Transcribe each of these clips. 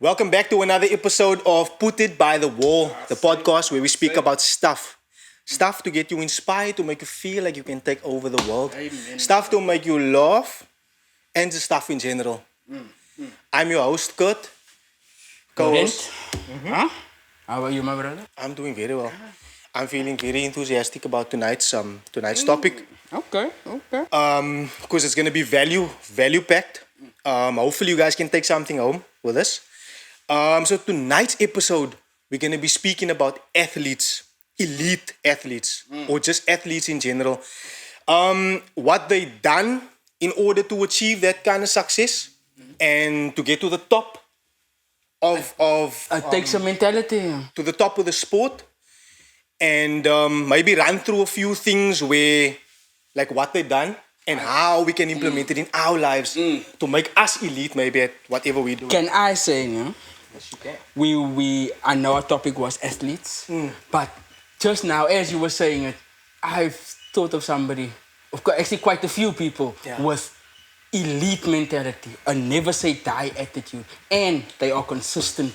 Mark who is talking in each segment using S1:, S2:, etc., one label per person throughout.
S1: Welcome back to another episode of Put It By The Wall, the podcast where we speak about stuff. Stuff to get you inspired, to make you feel like you can take over the world.
S2: Amen.
S1: Stuff to make you laugh, and just stuff in general. I'm your host, Kurt. Co-host.
S2: Huh? How are you, my brother?
S1: I'm doing very well. I'm feeling very enthusiastic about tonight's topic.
S2: Okay.
S1: Because it's going to be value packed. Hopefully you guys can take something home with us. So tonight's episode, we're going to be speaking about athletes, elite athletes, or just athletes in general. What they done in order to achieve that kind of success and to get to the top of
S2: It takes a mentality.
S1: to the top of the sport, and maybe run through a few things where, like what they done and how we can implement it in our lives to make us elite maybe at whatever we do.
S2: Can I say, you know,
S1: Yes, you can.
S2: I know our topic was athletes, but just now, as you were saying it, I've thought of somebody, of course, actually quite a few people with elite mentality, a never say die attitude, and they are consistent,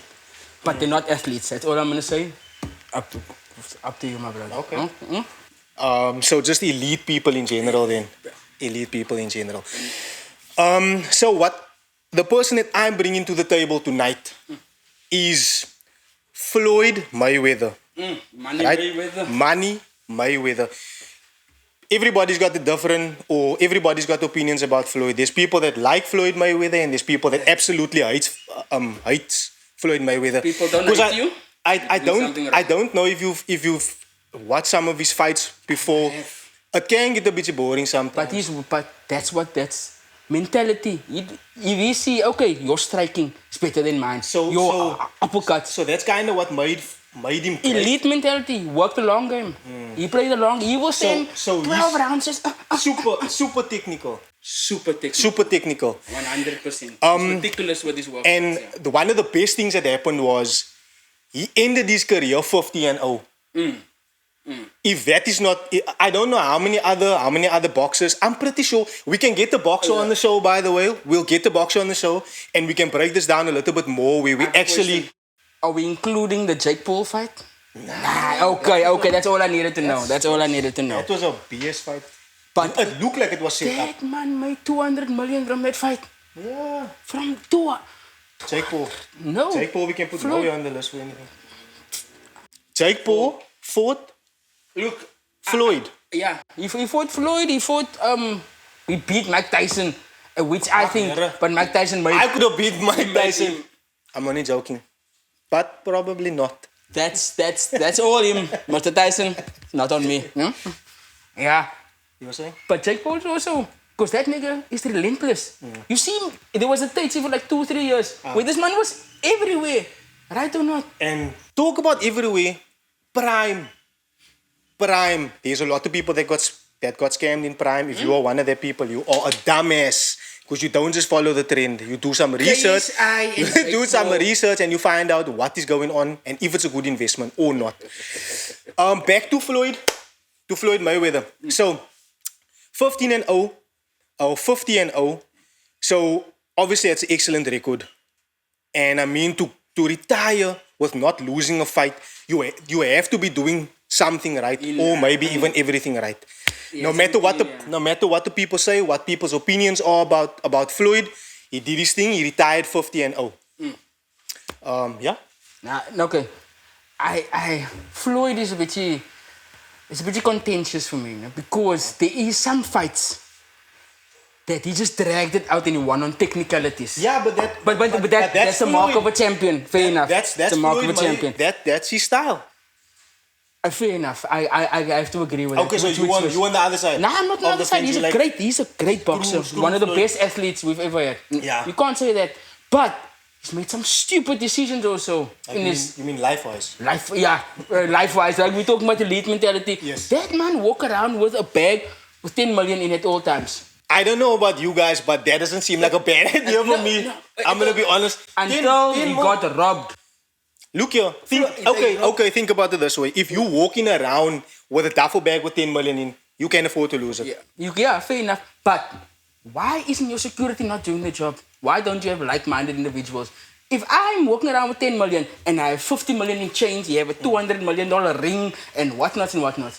S2: but they're not athletes. That's all I'm gonna say. Up to you, my brother.
S1: Okay. So just elite people in general then. Elite people in general. So what the person that I'm bringing to the table tonight is Floyd Mayweather.
S2: Money
S1: Right?
S2: Mayweather.
S1: Money Mayweather. Everybody's got everybody's got opinions about Floyd. There's people that like Floyd Mayweather and there's people that absolutely hates Floyd Mayweather.
S2: People don't
S1: 'Cause
S2: hate you?
S1: I don't know if you've watched some of his fights before. It can get a bit boring sometimes.
S2: But that's mentality. If you see, okay, your striking is better than mine. Your uppercuts.
S1: So that's kind of what made him great.
S2: Elite mentality. Worked the long game. He played the long. He was saying
S1: so
S2: 12
S1: he's
S2: rounds. Just,
S1: super technical.
S2: Super technical.
S1: Super technical.
S2: 100%. It's ridiculous what his work.
S1: And one of the best things that happened was he ended his career 50-0. If that is not, I don't know how many other boxers. I'm pretty sure we can get the boxer on the show. By the way, we'll get the boxer on the show, and we can break this down a little bit more. Where we actually
S2: Are we including the Jake Paul fight? Nah. Okay. That's all I needed to know. That's all I needed to know.
S1: That was a BS fight.
S2: But
S1: It looked like it was set up.
S2: that man made 200 million from that fight.
S1: Yeah.
S2: From two.
S1: Jake Paul.
S2: No.
S1: Jake Paul, we can put
S2: Floyd.
S1: Floyd on the list for anything. Jake Paul fought
S2: Look.
S1: Floyd.
S2: Yeah, he fought Floyd. He beat Mike Tyson, which I think. But Mike Tyson made.
S1: I could have beat Mike Tyson. I'm only joking, but probably not.
S2: That's all him, Mr. Tyson. Not on me. No? Yeah,
S1: You were saying?
S2: but Jake Paul also, because that nigga is relentless. You see, there was a stage for like 2-3 years where this man was everywhere, right or not?
S1: And talk about everywhere. Prime. There's a lot of people that got scammed in Prime. If you are one of the people, you are a dumbass. Because you don't just follow the trend. You do some research. You do some research and you find out what is going on and if it's a good investment or not. Back to Floyd Mayweather. So 15-0 or 50-0. So obviously that's an excellent record. And I mean to retire with not losing a fight, you have to be doing something right, or maybe even everything right. No matter what the people say, what people's opinions are about Floyd, he did his thing. He retired 50-0. Yeah.
S2: Nah, okay. Floyd is a bit contentious for me, because there is some fights that he just dragged it out and he won on technicalities.
S1: Yeah, but
S2: that's the mark of a champion. Fair enough.
S1: That's
S2: the mark
S1: Floyd,
S2: of a champion.
S1: That's his style.
S2: Fair enough. I have to agree with
S1: Okay,
S2: that.
S1: so you on the other side?
S2: Nah, I'm not on the other side. He's a great boxer.
S1: Screw
S2: One of the
S1: Floyd.
S2: best athletes we've ever had.
S1: Yeah.
S2: You can't say that. But he's made some stupid decisions also.
S1: You mean life-wise?
S2: Life-wise. Like we're talking about elite mentality.
S1: Yes.
S2: That man walk around with a bag with 10 million in at all times.
S1: I don't know about you guys, but that doesn't seem like a bad idea for me.
S2: no.
S1: I'm gonna be honest.
S2: Until
S1: 10
S2: he
S1: more.
S2: got robbed.
S1: Look here. Think about it this way. If you're walking around with a duffel bag with 10 million in, you can afford to lose it.
S2: Yeah, fair enough. But why isn't your security not doing the job? Why don't you have like-minded individuals If I'm walking around with 10 million and I have 50 million in change, you have a $200 million ring and whatnot and whatnot.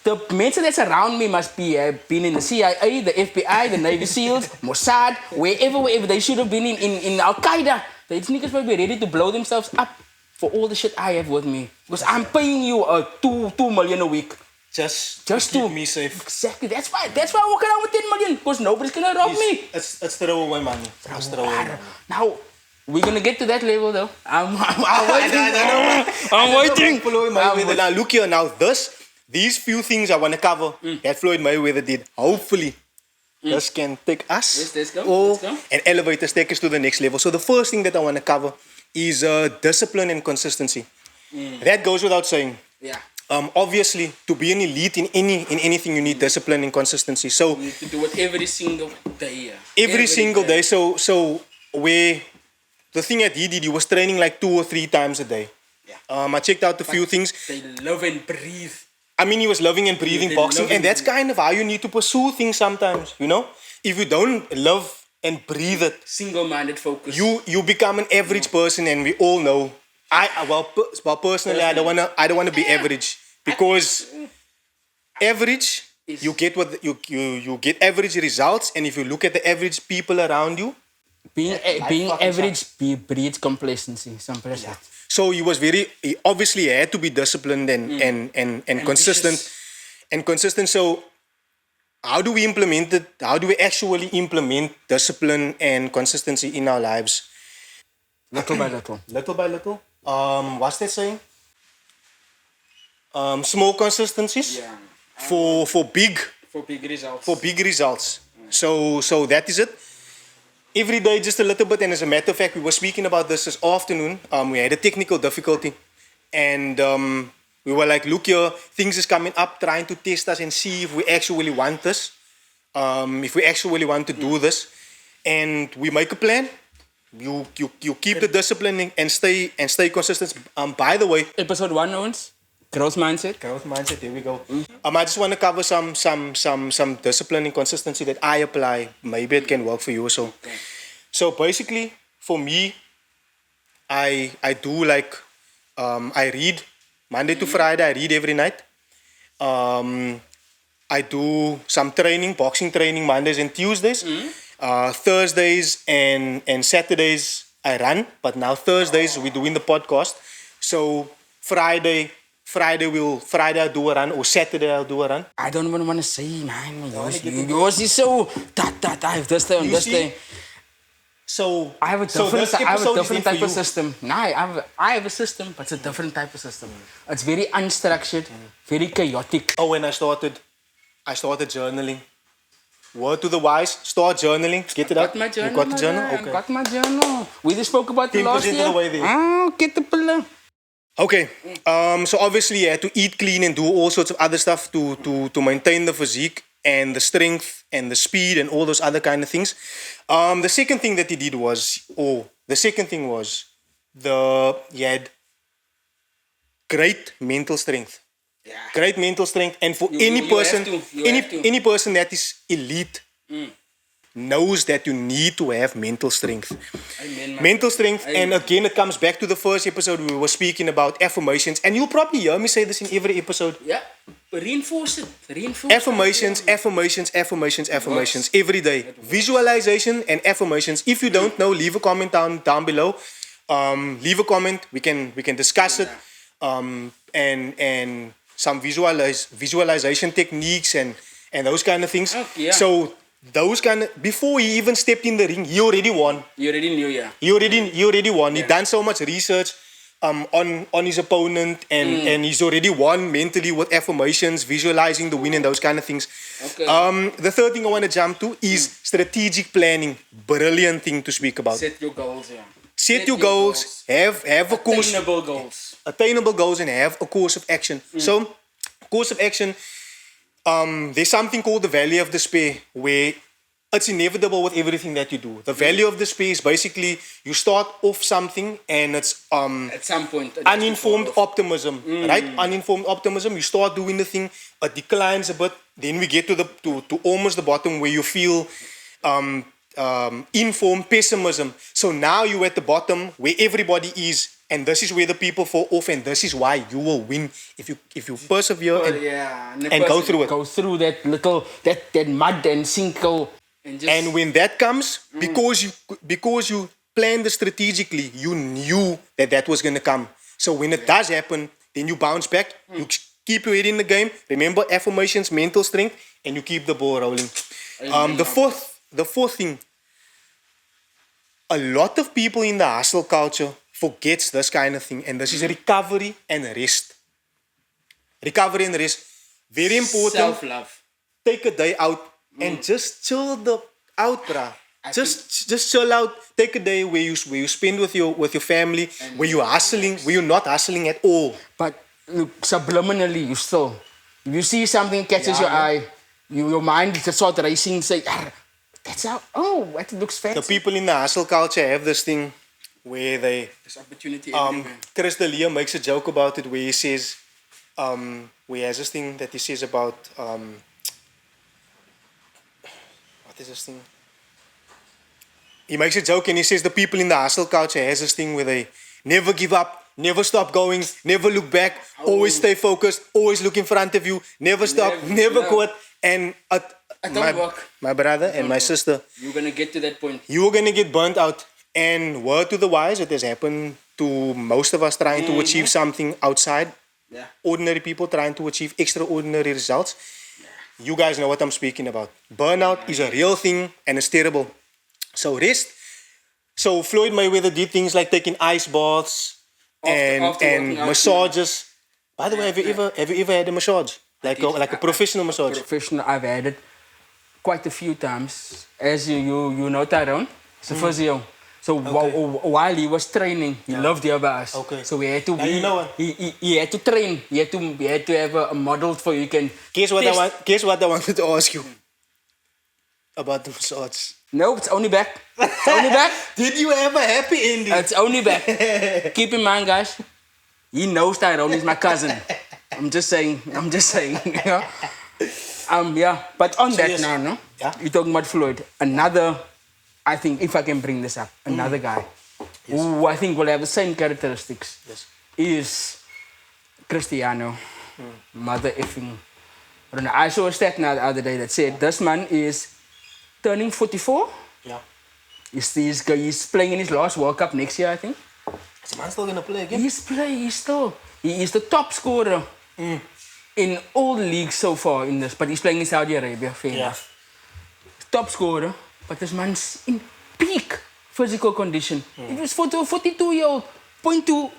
S2: The men that's around me must be been in the CIA, the FBI, the Navy SEALs, Mossad, wherever they should have been in Al Qaeda. The niggas might be ready to blow themselves up for all the shit I have with me. Because I'm paying you $2 million a week.
S1: Just
S2: to
S1: keep me safe.
S2: Exactly. That's why I'm walking around with 10 million. Because nobody's gonna rob me.
S1: It's throwaway money. It's throwaway money.
S2: Now, we're gonna get to that level though. I'm waiting.
S1: Now look here. Now these few things I want to cover that Floyd Mayweather did. Hopefully, this can take us
S2: Let's go.
S1: and elevate us, take us to the next level. So the first thing that I want to cover is discipline and consistency. That goes without saying.
S2: Yeah.
S1: Obviously, to be an elite in anything, you need discipline and consistency. So
S2: You need to do it every single day.
S1: every single day. So where the thing that he did, he was training like 2 or 3 times a day.
S2: Yeah.
S1: I checked out a few things.
S2: They live and breathe.
S1: I mean, he was loving and breathing
S2: They
S1: boxing,
S2: love
S1: and that's kind of how you need to pursue things sometimes, you know? If you don't love and breathe it,
S2: Single-minded focus.
S1: you become an average person, and we all know. Personally, I don't wanna be average, because average, you get what you get average results, and if you look at the average people around you,
S2: being average breeds complacency. Simple as that.
S1: so he obviously had to be disciplined and consistent. And consistent. So how do we implement it? How do we actually implement discipline and consistency in our lives?
S2: Little by little.
S1: Little by little. What's that saying? Small consistencies
S2: Yeah.
S1: for big
S2: results.
S1: So that is it. Every day, just a little bit. And as a matter of fact, we were speaking about this afternoon. We had a technical difficulty, and we were like, "Look here, things is coming up, trying to test us and see if we actually want this, if we actually want to do this." And we make a plan. You keep the discipline and stay consistent. By the way,
S2: Episode 1, Owens. Growth mindset.
S1: growth mindset. There we go. I just want to cover some discipline and consistency that I apply. Maybe it can work for you. So basically, for me, I do like I read Monday to Friday. I read every night. I do some training, boxing training, Mondays and Tuesdays. Thursdays and Saturdays I run, but now Thursdays we're doing the podcast. So Friday I do a run, or Saturday I'll do a run.
S2: I don't even want to say, man. Yours is so that I have this day on this day.
S1: So
S2: I have a
S1: this
S2: different,
S1: episode is
S2: type
S1: for
S2: of
S1: you.
S2: system. Nah, I have a system, but it's a different type of system. It's very unstructured, very chaotic.
S1: Oh, when I started journaling. Word to the wise, start journaling. Get it up.
S2: Got my journal.
S1: You got the journal?
S2: I
S1: Okay.
S2: got my journal. We just spoke about the
S1: 10%
S2: last
S1: of
S2: year.
S1: the way there.
S2: Get the pillar.
S1: Okay. So obviously you had to eat clean and do all sorts of other stuff to maintain the physique and the strength and the speed and all those other kind of things. The second thing that he did was, he had great mental strength.
S2: Yeah.
S1: Great mental strength, and for
S2: You
S1: any
S2: have
S1: person,
S2: to. You have to.
S1: any person that is elite knows that you need to have mental strength.
S2: Amen, man.
S1: Mental strength,
S2: Amen.
S1: and again, it comes back to the first episode we were speaking about affirmations, and you'll probably hear me say this in every episode.
S2: Yeah. Reinforce it. Reinforce
S1: Affirmations every day. Visualization and affirmations. If you don't know, leave a comment down below. Leave a comment. We can discuss it. And some visualization techniques and those kind of things.
S2: Okay, yeah.
S1: So those kind of, before he even stepped in the ring, he already won.
S2: You already knew, yeah.
S1: He already won.
S2: Yeah.
S1: He done so much research on his opponent, and he's already won mentally with affirmations, visualizing the win and those kind of things.
S2: Okay.
S1: The third thing I want to jump to is strategic planning. Brilliant thing to speak about.
S2: Set your goals, yeah.
S1: Set your goals. Have a course.
S2: Attainable goals.
S1: Attainable goals, and have a course of action. So, course of action, there's something called the valley of despair, where it's inevitable with everything that you do. The valley of despair is basically you start off something and it's
S2: At some point.
S1: uninformed optimism, right? Uninformed optimism. You start doing the thing, it declines a bit. Then we get to almost the bottom where you feel informed pessimism. So now you're at the bottom where everybody is, and this is where the people fall off, and this is why you will win if you persevere and go through it.
S2: Go through that little that mud and sinkhole.
S1: And when that comes, because you planned it strategically, you knew that was going to come. So when it does happen, then you bounce back. You keep your head in the game. Remember affirmations, mental strength, and you keep the ball rolling. The fourth thing, a lot of people in the hustle culture forgets this kind of thing, and this is recovery and rest. Recovery and rest, very important.
S2: Self-love.
S1: Take a day out and just chill out, bruh. Just chill out. Take a day where you spend with your family, where you're hustling, where you're not hustling at all.
S2: But look, subliminally, you still, if you see something catches your eye, your mind just start racing. Say, that's how. Oh, that looks fancy.
S1: The people in the hustle culture have this thing where they.
S2: There's opportunity everywhere.
S1: Chris D'Elia makes a joke about it where he says, where he has this thing that he says about what is this thing? He makes a joke and he says the people in the hustle culture has this thing where they never give up, never stop going, never look back, always stay focused, always look in front of you, never stop, never quit. And my brother and my sister,
S2: you're gonna get to that point.
S1: You're gonna get burnt out. And word to the wise, it has happened to most of us trying to achieve something outside.
S2: Yeah.
S1: Ordinary people trying to achieve extraordinary results. Yeah. You guys know what I'm speaking about. Burnout is a real thing and it's terrible. So rest. So Floyd Mayweather did things like taking ice baths and massages. By the way, have you ever had a massage? Like a professional massage?
S2: Professional, I've had it quite a few times. As you know Tyrone, it's a physio. So while he was training, he loved the other us.
S1: Okay.
S2: So we had to.
S1: Now you know what?
S2: He had to train. He had to have a model for you can.
S1: Guess what I wanted to ask you about the massage.
S2: No, it's only back. It's only back.
S1: Did you have a happy ending?
S2: It's only back. Keep in mind, guys. He knows Tyrone is my cousin. I'm just saying. Yeah. But on that now, no.
S1: Yeah.
S2: You're talking about Floyd. Another. I think if I can bring this up, another guy who I think will have the same characteristics is Cristiano. Mother effing Ronaldo. I saw a stat now the other day that said this man is turning 44.
S1: Yeah.
S2: He's playing in his last World Cup next year, I think.
S1: Is the man still gonna play again?
S2: He is the top scorer in all the leagues so far in this, but he's playing in Saudi Arabia, fair enough. Top scorer. But this man's in peak physical condition. It was 42-year-old. Point to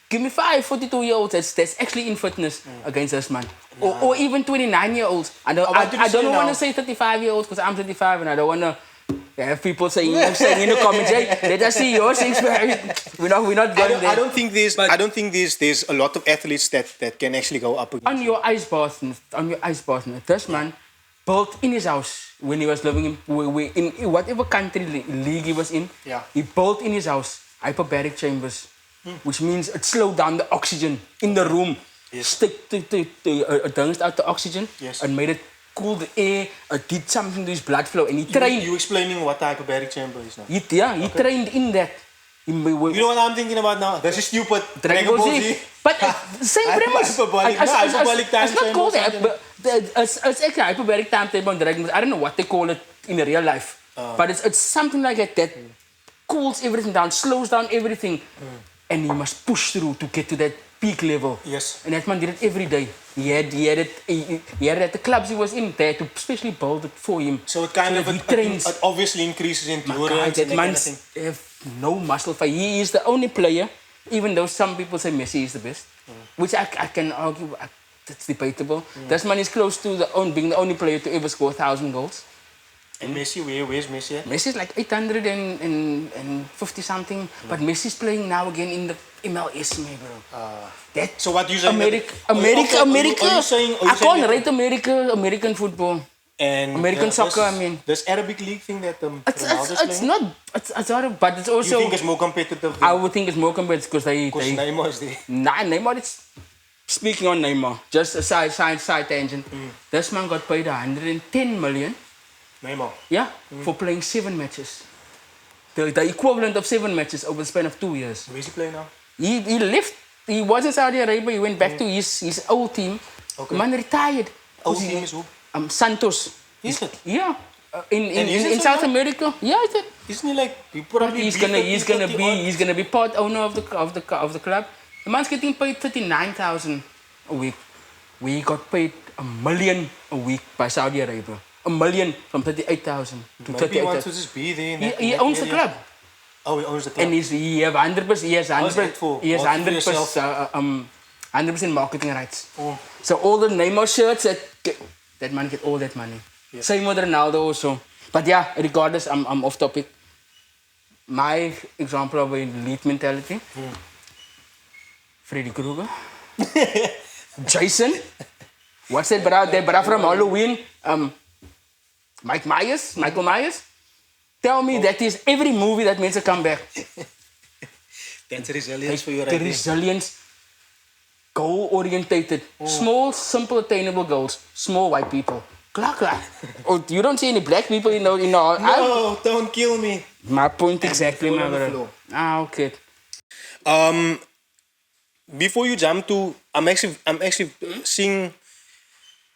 S2: give me 5 42-year-olds that's actually in fitness against this man. Or even 29-year-olds. I don't want to say 35-year-olds because I'm 35 and I don't want to have people saying in the comments, hey, let us see your six pack. We're not going there.
S1: I don't think there's a lot of athletes that can actually go up against.
S2: On your ice bath, this man built in his house when he was living in whatever country league he was in.
S1: Yeah.
S2: He built in his house hyperbaric chambers, which means it slowed down the oxygen in the room.
S1: Yes.
S2: It dumped out the oxygen and made it cool the air. It did something to his blood flow, and he trained.
S1: You explaining what the hyperbaric chamber is now?
S2: He trained in that.
S1: You know what I'm thinking about now? This is stupid.
S2: Dragon Ball Z. But same premise.
S1: Hyperbolic time
S2: it's not called it's actually hyperbaric timetable on Dragon Ball. I don't know what they call it in real life. But it's something like that cools everything down, slows down everything. And he must push through to get to that peak level.
S1: Yes.
S2: And that man did it every day. He had it at the clubs he was in. They had to especially build it for him.
S1: So it obviously increases endurance.
S2: That man have no muscle fiber. He is the only player, even though some people say Messi is the best, which I can argue that's debatable. This man is close to being the only player to ever score 1,000 goals.
S1: And Messi, where's Messi at?
S2: Messi's like 850 something, but Messi's playing now again in the MLS, bro.
S1: So what you saying?
S2: America. I can't rate American football.
S1: And
S2: American soccer, I mean.
S1: This Arabic League thing that
S2: it's not, but it's also.
S1: You think it's more competitive?
S2: I would think it's more competitive because
S1: Neymar is there.
S2: Nah, Neymar is. Speaking on Neymar, just a side tangent. This man got paid 110 million
S1: Neymar.
S2: Yeah, for playing 7 matches. The equivalent of 7 matches over the span of 2 years.
S1: Where's he playing now?
S2: He left. He was in Saudi Arabia. He went back to his old team.
S1: Okay.
S2: Man retired.
S1: Old team is who?
S2: Santos.
S1: Is it?
S2: Yeah.
S1: he's
S2: In
S1: in
S2: South
S1: South
S2: America. Yeah, is it?
S1: Isn't he like
S2: He's gonna be part owner of the club. The man's getting paid 39,000 a week. We got paid $1 million a week by Saudi Arabia. $1 million from 38,000 to
S1: Maybe he wants
S2: 38,000.
S1: to just be there.
S2: He owns the club.
S1: Oh, he owns the club.
S2: And he has 100%. He has 100% marketing rights.
S1: Oh.
S2: So all the Neymar shirts that man get all that money.
S1: Yeah.
S2: Same with Ronaldo also. But yeah, regardless, I'm off topic. My example of an elite mentality: Freddy Krueger, Jason. What's that brother from Halloween? Michael Myers. Tell me that is every movie that makes a comeback.
S1: That's resilience for you right there.
S2: Resilience, goal-orientated, small, simple, attainable goals. Small white people. Clack. Oh, you don't see any black people in the.
S1: No, don't kill me.
S2: My point exactly, my
S1: on the
S2: brother.
S1: floor.
S2: Okay.
S1: Before you jump to, I'm actually seeing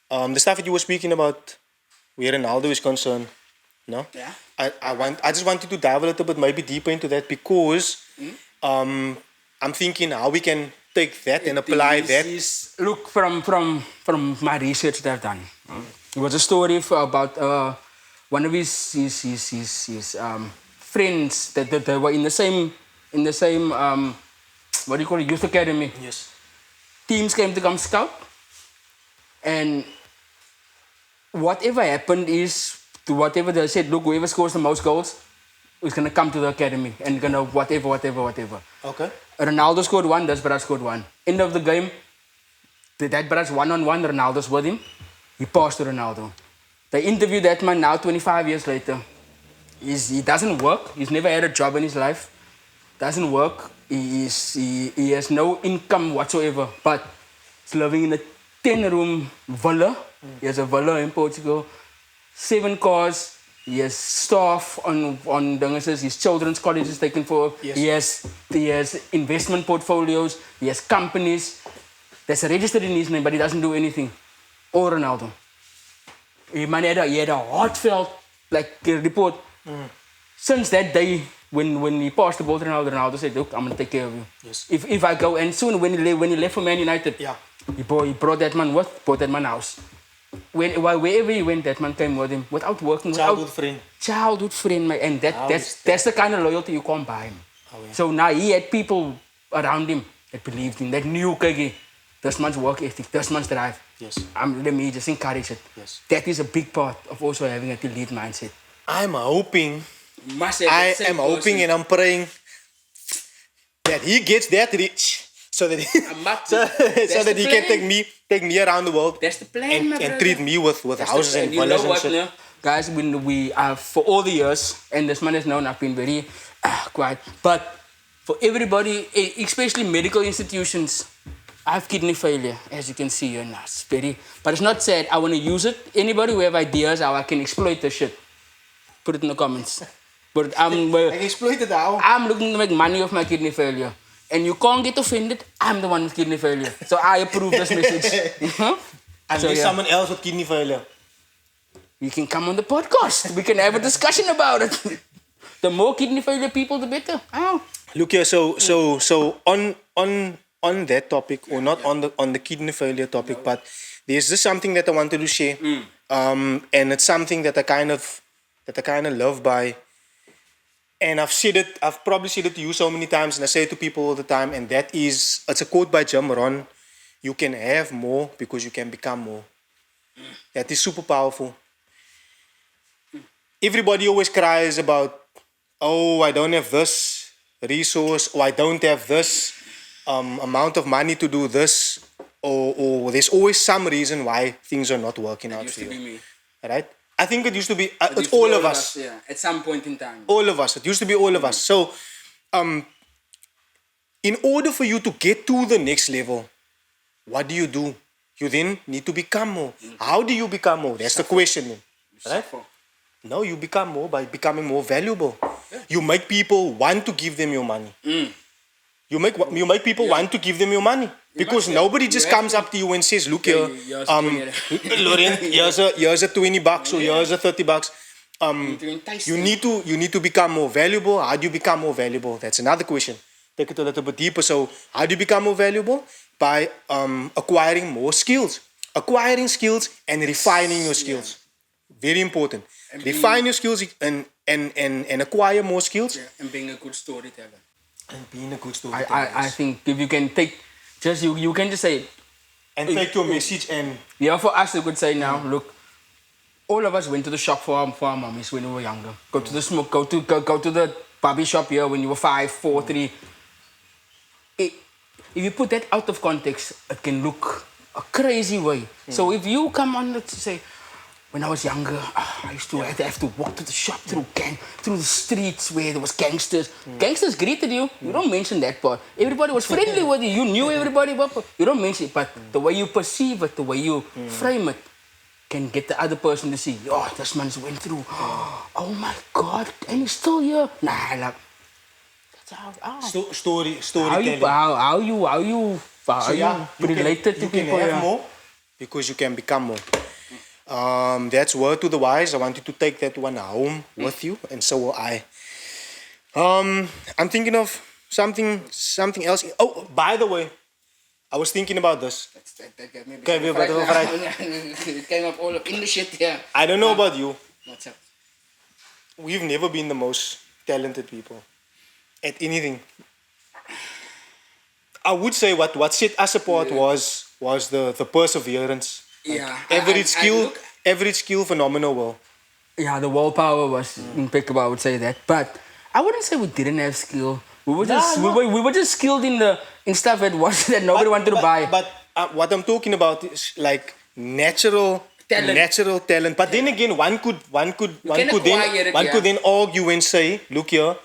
S1: the stuff that you were speaking about, where Ronaldo is concerned. No.
S2: Yeah.
S1: I just wanted to dive a little bit maybe deeper into that because I'm thinking how we can take that and apply that.
S2: Look, from my research that I've done, it was a story about one of his friends that they were in the same what do you call it, youth academy.
S1: Yes.
S2: Teams came to come scout, and whatever happened is, to whatever they said, look, whoever scores the most goals is gonna come to the academy and gonna whatever.
S1: Okay.
S2: Ronaldo scored 1, this brother scored 1. End of the game, that brother's 1-on-1, Ronaldo's with him. He passed to Ronaldo. They interviewed that man now 25 years later. He doesn't work. He's never had a job in his life. Doesn't work. He has no income whatsoever. But he's living in a 10-room villa. He has a villa in Portugal. 7 cars. He has staff on Dungases. His children's college is taken for.
S1: Yes.
S2: He has investment portfolios. He has companies that's registered in his name, but he doesn't do anything. Or Ronaldo. He had a heartfelt report. Since that day, when he passed the ball to Ronaldo said, look, I'm gonna take care of you.
S1: Yes.
S2: If I go, and soon when he left for Man United, he brought that man bought that man house. Wherever he went, that man came with him without working. Childhood friend, man. And that's the kind of loyalty you can't buy him.
S1: Oh, yeah.
S2: So now he had people around him that believed him, that knew, okay, this man's work ethic, this man's drive.
S1: Yes.
S2: Let me just encourage it.
S1: Yes.
S2: That is a big part of also having an elite mindset.
S1: I'm hoping,
S2: I
S1: am hoping and I'm praying that he gets that rich so that he can take me around the world.
S2: That's the plan, my
S1: and
S2: brother.
S1: treat me with houses and villas and shit.
S2: No? Guys, when we for all the years, and this man has known I've been very quiet, but for everybody, especially medical institutions, I have kidney failure, as you can see here now. But it's not sad. I want to use it. Anybody who have ideas how I can exploit this shit, put it in the comments. But
S1: exploit it how?
S2: I'm looking to make money off my kidney failure. And you can't get offended. I'm the one with kidney failure. So I approve this message.
S1: Unless someone else with kidney failure.
S2: You can come on the podcast. We can have a discussion about it. The more kidney failure people, the better. Oh.
S1: Look here, so on that topic, or not on the kidney failure topic, but there's just something that I wanted to share. And it's something that I kind of love by. And I've probably said it to you so many times, and I say it to people all the time, and that is, it's a quote by Jim Rohn: you can have more because you can become more. That is super powerful. Everybody always cries about, oh, I don't have this resource, or I don't have this amount of money to do this, or there's always some reason why things are not working out for you.
S2: Used to be me.
S1: Right? I think it used to be, it's all of us.
S2: Yeah, at some point in time.
S1: All of us. It used to be all of us. So, in order for you to get to the next level, what do? You then need to become more. How do you become more? That's the question then. Right? No, you become more by becoming more valuable. You make people want to give them your money. You make people want to give them your money. Because nobody just comes up to you and says, look here, Laurent, here's a 20 bucks or here's a 30 bucks. You need to become more valuable. How do you become more valuable? That's another question. Take it a little bit deeper. So how do you become more valuable? By acquiring more skills. Acquiring skills and refining your skills. Very important. Refine your skills and acquire more skills.
S2: Yeah, and being a good storyteller.
S1: And being a good storyteller.
S2: I think if you can take, just you can just say,
S1: and take your message and...
S2: Yeah, for us, we could say now, look, all of us went to the shop for our mummies when we were younger. Go to the smoke, go to the barber shop here when you were 5, 4, 3. If you put that out of context, it can look a crazy way. So if you come on to say, when I was younger, I used to have to walk to the shop through the streets where there was gangsters. Gangsters greeted you. You don't mention that part. Everybody was friendly with you. You knew everybody, but you don't mention it. But the way you perceive it, the way you frame it, can get the other person to see, oh, this man's went through. Oh my God, and he's still here. Nah, like, that's
S1: Storytelling.
S2: How you related to
S1: you
S2: people.
S1: can have more because you can become more. That's word to the wise. I want you to take that one home with you, and so will I. I'm thinking of something else. Oh, by the way, I was thinking about this.
S2: It came up all up in the shit here.
S1: I don't know about you.
S2: What's up?
S1: We've never been the most talented people at anything. I would say what set us apart was the perseverance.
S2: Yeah.
S1: Average skill, phenomenal will.
S2: Yeah, the willpower was impeccable, I would say that. But I wouldn't say we didn't have skill. We were just skilled in stuff that nobody wanted to buy.
S1: But what I'm talking about is like natural talent. But then again, one could then argue and say, look here,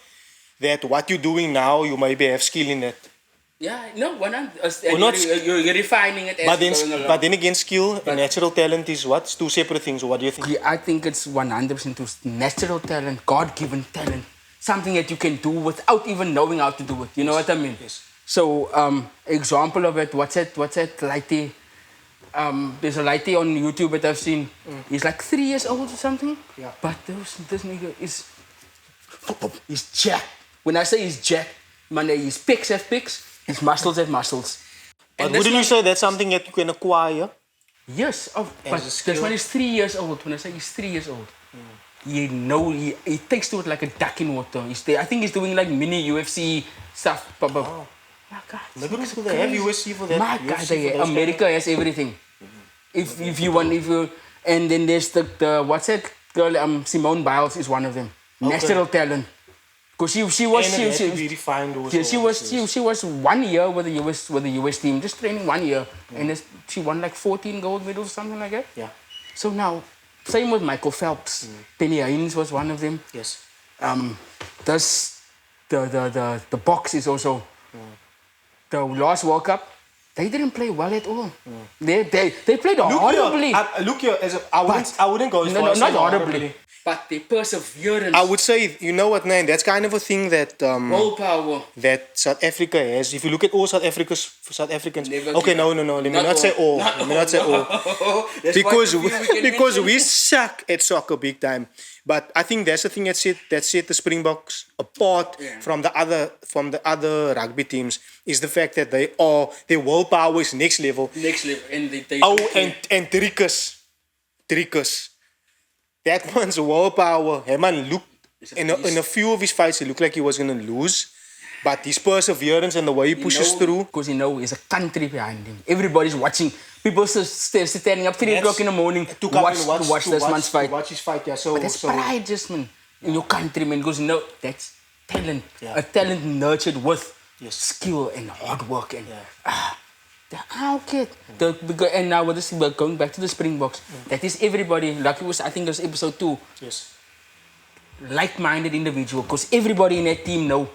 S1: that what you're doing now, you maybe have skill in it.
S2: Yeah, no, you're refining it.
S1: But then again, skill and natural talent is what? It's two separate things. What do you think?
S2: Yeah, I think it's 100% natural talent, God-given talent, something that you can do without even knowing how to do it. You know what I mean?
S1: Yes.
S2: So, example of it. What's that lighty? There's a lighty on YouTube that I've seen. He's like 3 years old or something.
S1: Yeah.
S2: But this nigga is jacked. When I say he's jacked, man, his pecs have pecs. His muscles have muscles.
S1: But wouldn't you say that's something that you can acquire?
S2: Yes, but this one is 3 years old. When I say he's 3 years old, he takes to it like a duck in water. I think he's doing like mini UFC stuff.
S1: Oh.
S2: My God,
S1: maybe they have UFC for that.
S2: My God, America has everything. If you want, and then there's the what's that girl? Simone Biles is one of them. Okay. Natural talent. Because she was 1 year with the US team, just training 1 year, and she won like 14 gold medals, something like that.
S1: Yeah.
S2: So now, same with Michael Phelps. Penny Hines was one of them.
S1: Yes.
S2: The box is also the last World Cup. They didn't play well at all. They played horribly.
S1: Look here, I wouldn't go as far as
S2: not horribly. But the perseverance.
S1: I would say, you know what, man, that's kind of a thing that
S2: willpower
S1: that South Africa has. If you look at all South Africans. Okay, no. Let me not say all. Because we suck at soccer big time. But I think that's the thing that set the Springboks apart from the other rugby teams is the fact that their willpower is next level. And Driekus. That man's willpower. Hey man, look in a few of his fights, he looked like he was gonna lose. But his perseverance and the way he pushes through.
S2: Because there's a country behind him. Everybody's watching. People standing up 3 o'clock in the morning to watch this man's fight.
S1: Watch his fight, yeah.
S2: But that's pride, just man, in your country, man. Because that's talent. Yeah. A talent nurtured with skill and hard work and and now we're going back to the Springboks. That is everybody. Like I think it was episode 2.
S1: Yes.
S2: Like-minded individual. Because everybody in that team know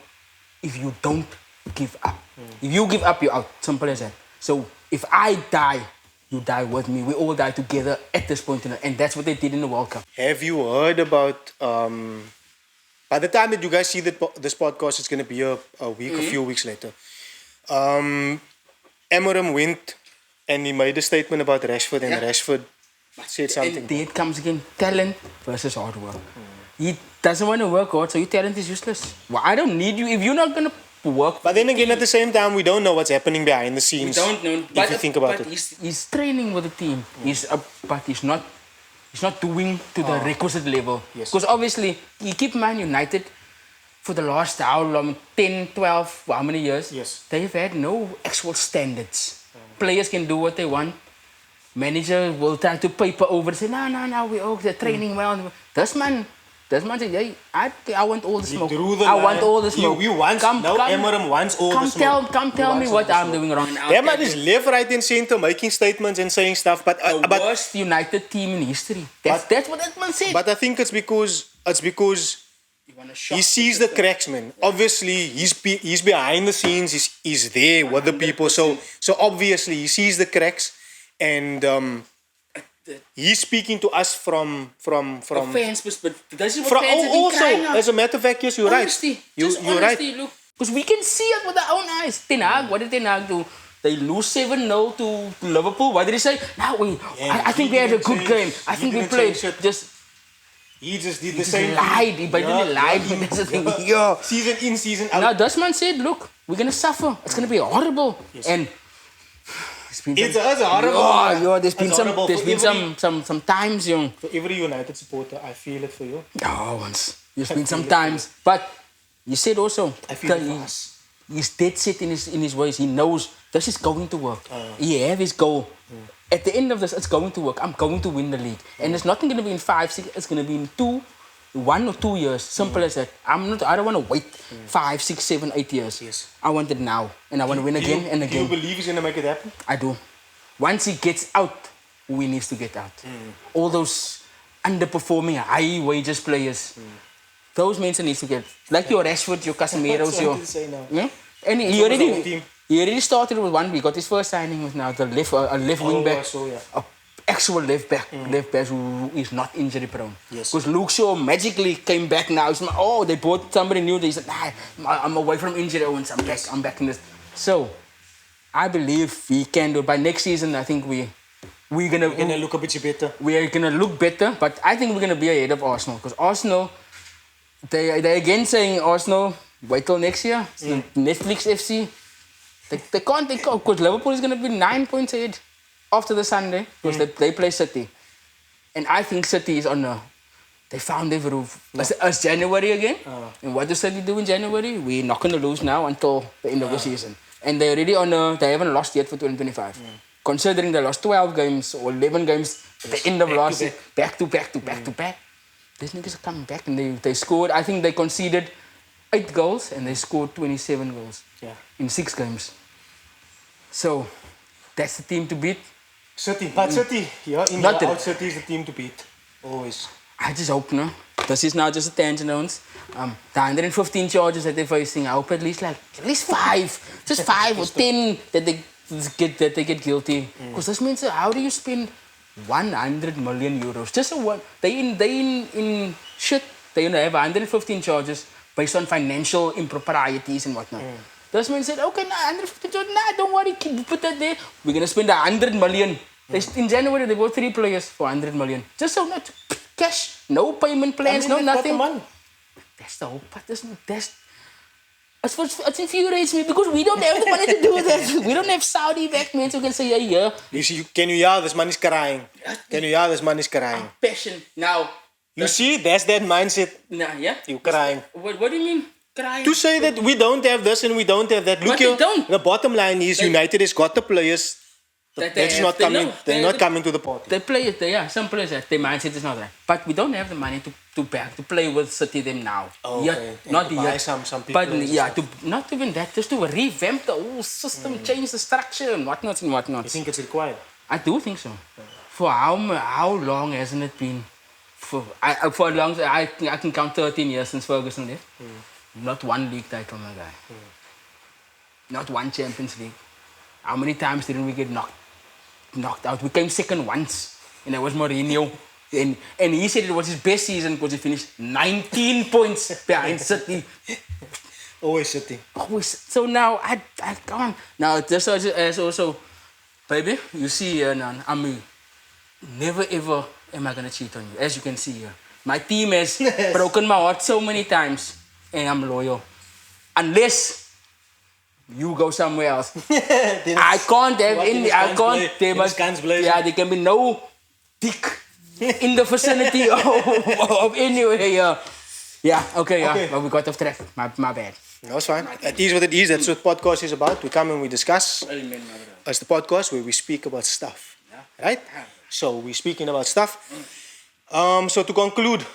S2: if you don't give up. If you give up, you're out. Simple as that. So if I die, you die with me. We all die together at this point, and that's what they did in the World Cup.
S1: Have you heard about? By the time that you guys see this podcast, it's going to be a week, a few weeks later. Amarim went and he made a statement about Rashford, and Rashford said something.
S2: And there it comes again: talent versus hard work. He doesn't want to work hard, so your talent is useless. Well, I don't need you if you're not going to work.
S1: But then again, at the same time, we don't know what's happening behind the scenes.
S2: We don't know.
S1: If you think about it.
S2: He's training with the team. But he's not doing to the requisite level.
S1: Yes.
S2: Because obviously, you keep Man United for the last, how long, 10, 12, how many years?
S1: Yes.
S2: They've had no actual standards. Players can do what they want. Manager will try to paper over and say, no, they're training well. This man said, hey, I want all the smoke. I want all the smoke.
S1: Amarim wants all the smoke.
S2: Come tell me what I'm doing wrong.
S1: That man is left, right, and center making statements and saying stuff. But
S2: the worst United team in history. That's what that man said.
S1: But I think it's because he sees the cracks, man. Obviously, he's behind the scenes. He's there with the people. So obviously, he sees the cracks, and he's speaking to us from
S2: fans' perspective. This is what
S1: from
S2: fans have been
S1: also,
S2: crying out.
S1: as a matter of fact, yes, you're
S2: Honesty.
S1: right. You're
S2: Honesty,
S1: right.
S2: look. Because we can see it with our own eyes. Ten Hag, what did Ten Hag do? They lose 7-0 to Liverpool. What did he say? I think we had a good game. I think we played just...
S1: He just did
S2: He
S1: the
S2: just
S1: same
S2: lied. He basically lied. That's the thing. Yeah.
S1: Season in, season out.
S2: Now, this man said, look, we're going to suffer. It's going to be horrible.
S1: Yes.
S2: And...
S1: It's horrible.
S2: There's been some times, young.
S1: For every United supporter, I feel it for you.
S2: There's been some times. But you said also,
S1: I feel it for us.
S2: He's dead set in his ways. He knows this is going to work. He have his goal. At the end of this, it's going to work. I'm going to win the league. And it's not going to be in 5, 6, it's going to be in 1 or 2 years. Simple as that. I don't want to wait 5, 6, 7, 8 years.
S1: Yes.
S2: I want it now. And I want to win again and again.
S1: Do you believe he's going to make it happen?
S2: I do. Once he gets out, we needs to get out. All those underperforming, high wages players, those men need to get. Like your Rashford, your Casemiro's, your. Yeah? And he already started with one. He got his first signing with now the left wing back, a actual left back who is not injury prone. Because Luke Shaw magically came back now. They bought somebody new. They said, I'm away from injury. I'm back in this. So. I believe he can do it. By next season, I think we're gonna
S1: look a bit better.
S2: We're gonna look better, but I think we're gonna be ahead of Arsenal because Arsenal, they again saying Arsenal wait till next year. Netflix FC, they can't because Liverpool is gonna be 9 points ahead after the Sunday because they play City, and I think City is on they found their groove. It's January again, and what does City do in January? We're not gonna lose now until the end of the season. And they're already they haven't lost yet for 2025. Considering they lost 12 games or 11 games at the end of last year, back to back. These niggas are coming back and they scored, I think they conceded 8 goals and they scored 27 goals in 6 games. So, that's the team to beat.
S1: City, but City, City is the team to beat. Always.
S2: I just hope, no? This is now just a tangent, the 115 charges that they're facing, I hope at least 5, just 5 or 10 that they get guilty. Because this means how do you spend 100 million euros? Just they in shit. They have 115 charges based on financial improprieties and whatnot. This means that 115 charges. Don't worry, put that there. We're gonna spend 100 million. In January they bought 3 players for 100 million. Just so not cash, no payment plans, no nothing. That's the whole part. It infuriates me because we don't have the money to do that. We don't have Saudi back men who can say, yeah.
S1: Can you hear this man is crying? Can you hear this man is crying?
S2: Passion. Now.
S1: You see, that's that mindset.
S2: Nah, yeah?
S1: You crying.
S2: What do you mean? Crying?
S1: To say that we don't have this and we don't have that. Look here, the bottom line is United has got the players. They're not coming to the party.
S2: They play it, some players, their mindset is not right. But we don't have the money to play with City them now. Not yet.
S1: Some people.
S2: But not even that, just to revamp the whole system, change the structure and whatnot.
S1: You think it's required?
S2: I do think so. For how long hasn't it been? For long, I can count 13 years since Ferguson left. Not one league title, my guy. Not one Champions League. How many times didn't we get knocked knocked out. We came second once, and that was Mourinho. And he said it was his best season because he finished 19 points behind City.
S1: Always City.
S2: Always. So now I can't. Now just as also, baby, you see here now, never ever am I gonna cheat on you. As you can see here, my team has broken my heart so many times, and I'm loyal. Unless you go somewhere else, I can't have any. I can't. There can be no dick in the vicinity of anywhere here. Yeah. Okay. But we got off track. My bad.
S1: No, it's fine. It is what it is. That's what podcast is about. We come and we discuss.
S2: Amen, my brother.
S1: It's the podcast where we speak about stuff. Yeah. Right? Yeah. So we're speaking about stuff. So to conclude,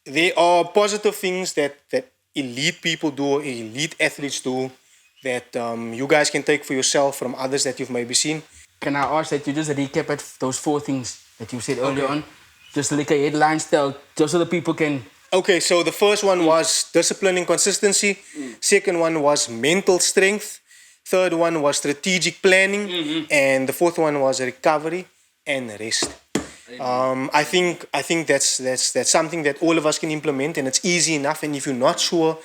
S1: there are positive things that elite people do, elite athletes do, that you guys can take for yourself from others that you've maybe seen.
S2: Can I ask that you just recap at those 4 things that you said earlier on? Just like a headline style, just so the people can...
S1: Okay, so the first one was discipline and consistency. Second one was mental strength. Third one was strategic planning. And the fourth one was recovery and rest. I think that's something that all of us can implement, and it's easy enough. And if you're not sure,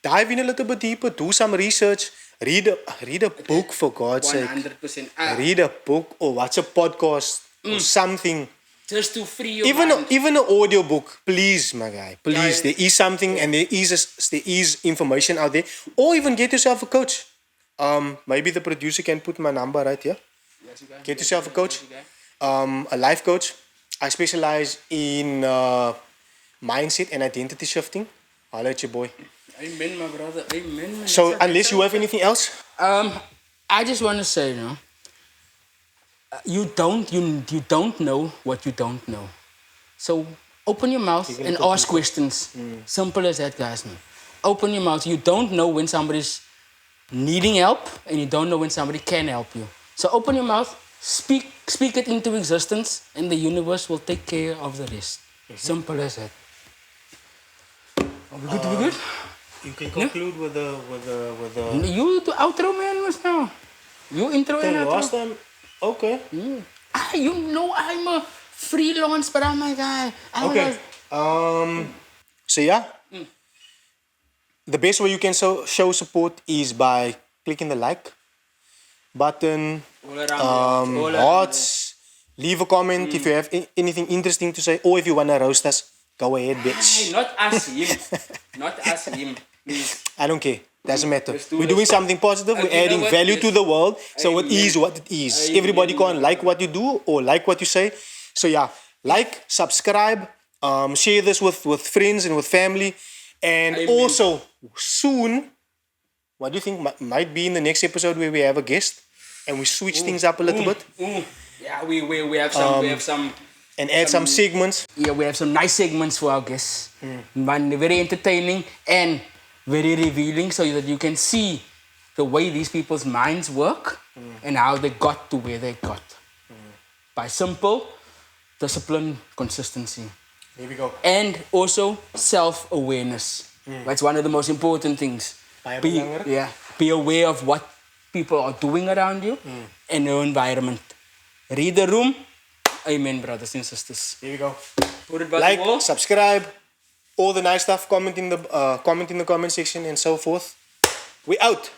S1: dive in a little bit deeper, do some research, read a book, for God's sake.
S2: 100%.
S1: Read a book or watch a podcast or something.
S2: Just to free your mind.
S1: Even an audio book, please, my guy. Please, there is something, and there is information out there. Or even get yourself a coach. Maybe the producer can put my number right here.
S2: Yes, you can.
S1: Get yourself a coach. A life coach. I specialize in mindset and identity shifting. I'll let you, boy.
S2: Amen, my brother. Amen.
S1: So, unless you have anything else?
S2: I just want to say, you don't know what you don't know. So open your mouth and ask questions. Simple as that, guys. Open your mouth. You don't know when somebody's needing help, and you don't know when somebody can help you. So open your mouth, speak it into existence, and the universe will take care of the rest. Simple as that. Are we good? We good?
S1: You can conclude with the.
S2: You the outro, man, was now. You intro and outro.
S1: Last time. Okay.
S2: I'm a freelance, but I'm a guy.
S1: Okay. So yeah. The best way you can show support is by clicking the like button, hearts, leave a comment if you have anything interesting to say, or if you wanna roast us, go ahead, bitch.
S2: Not us, him. Not us, him. Please.
S1: I don't care. Doesn't matter. We're doing something positive. We're adding value to the world. So it is what it is. Everybody can't like what you do or like what you say. So yeah, like, subscribe, share this with friends and with family. And also, soon, what do you think might be in the next episode where we have a guest and we switch things up a little bit?
S2: Yeah, we have some
S1: and add some segments.
S2: Yeah, we have some nice segments for our guests. Very entertaining and very revealing, so that you can see the way these people's minds work and how they got to where they got. By simple discipline, consistency.
S1: Here we go.
S2: And also self-awareness. That's one of the most important things. Be aware of what people are doing around you and your environment. Read the room. Amen, brothers and sisters.
S1: Here we go.
S2: Put it back
S1: like, subscribe, all the nice stuff, comment in the comment section and so forth. We out.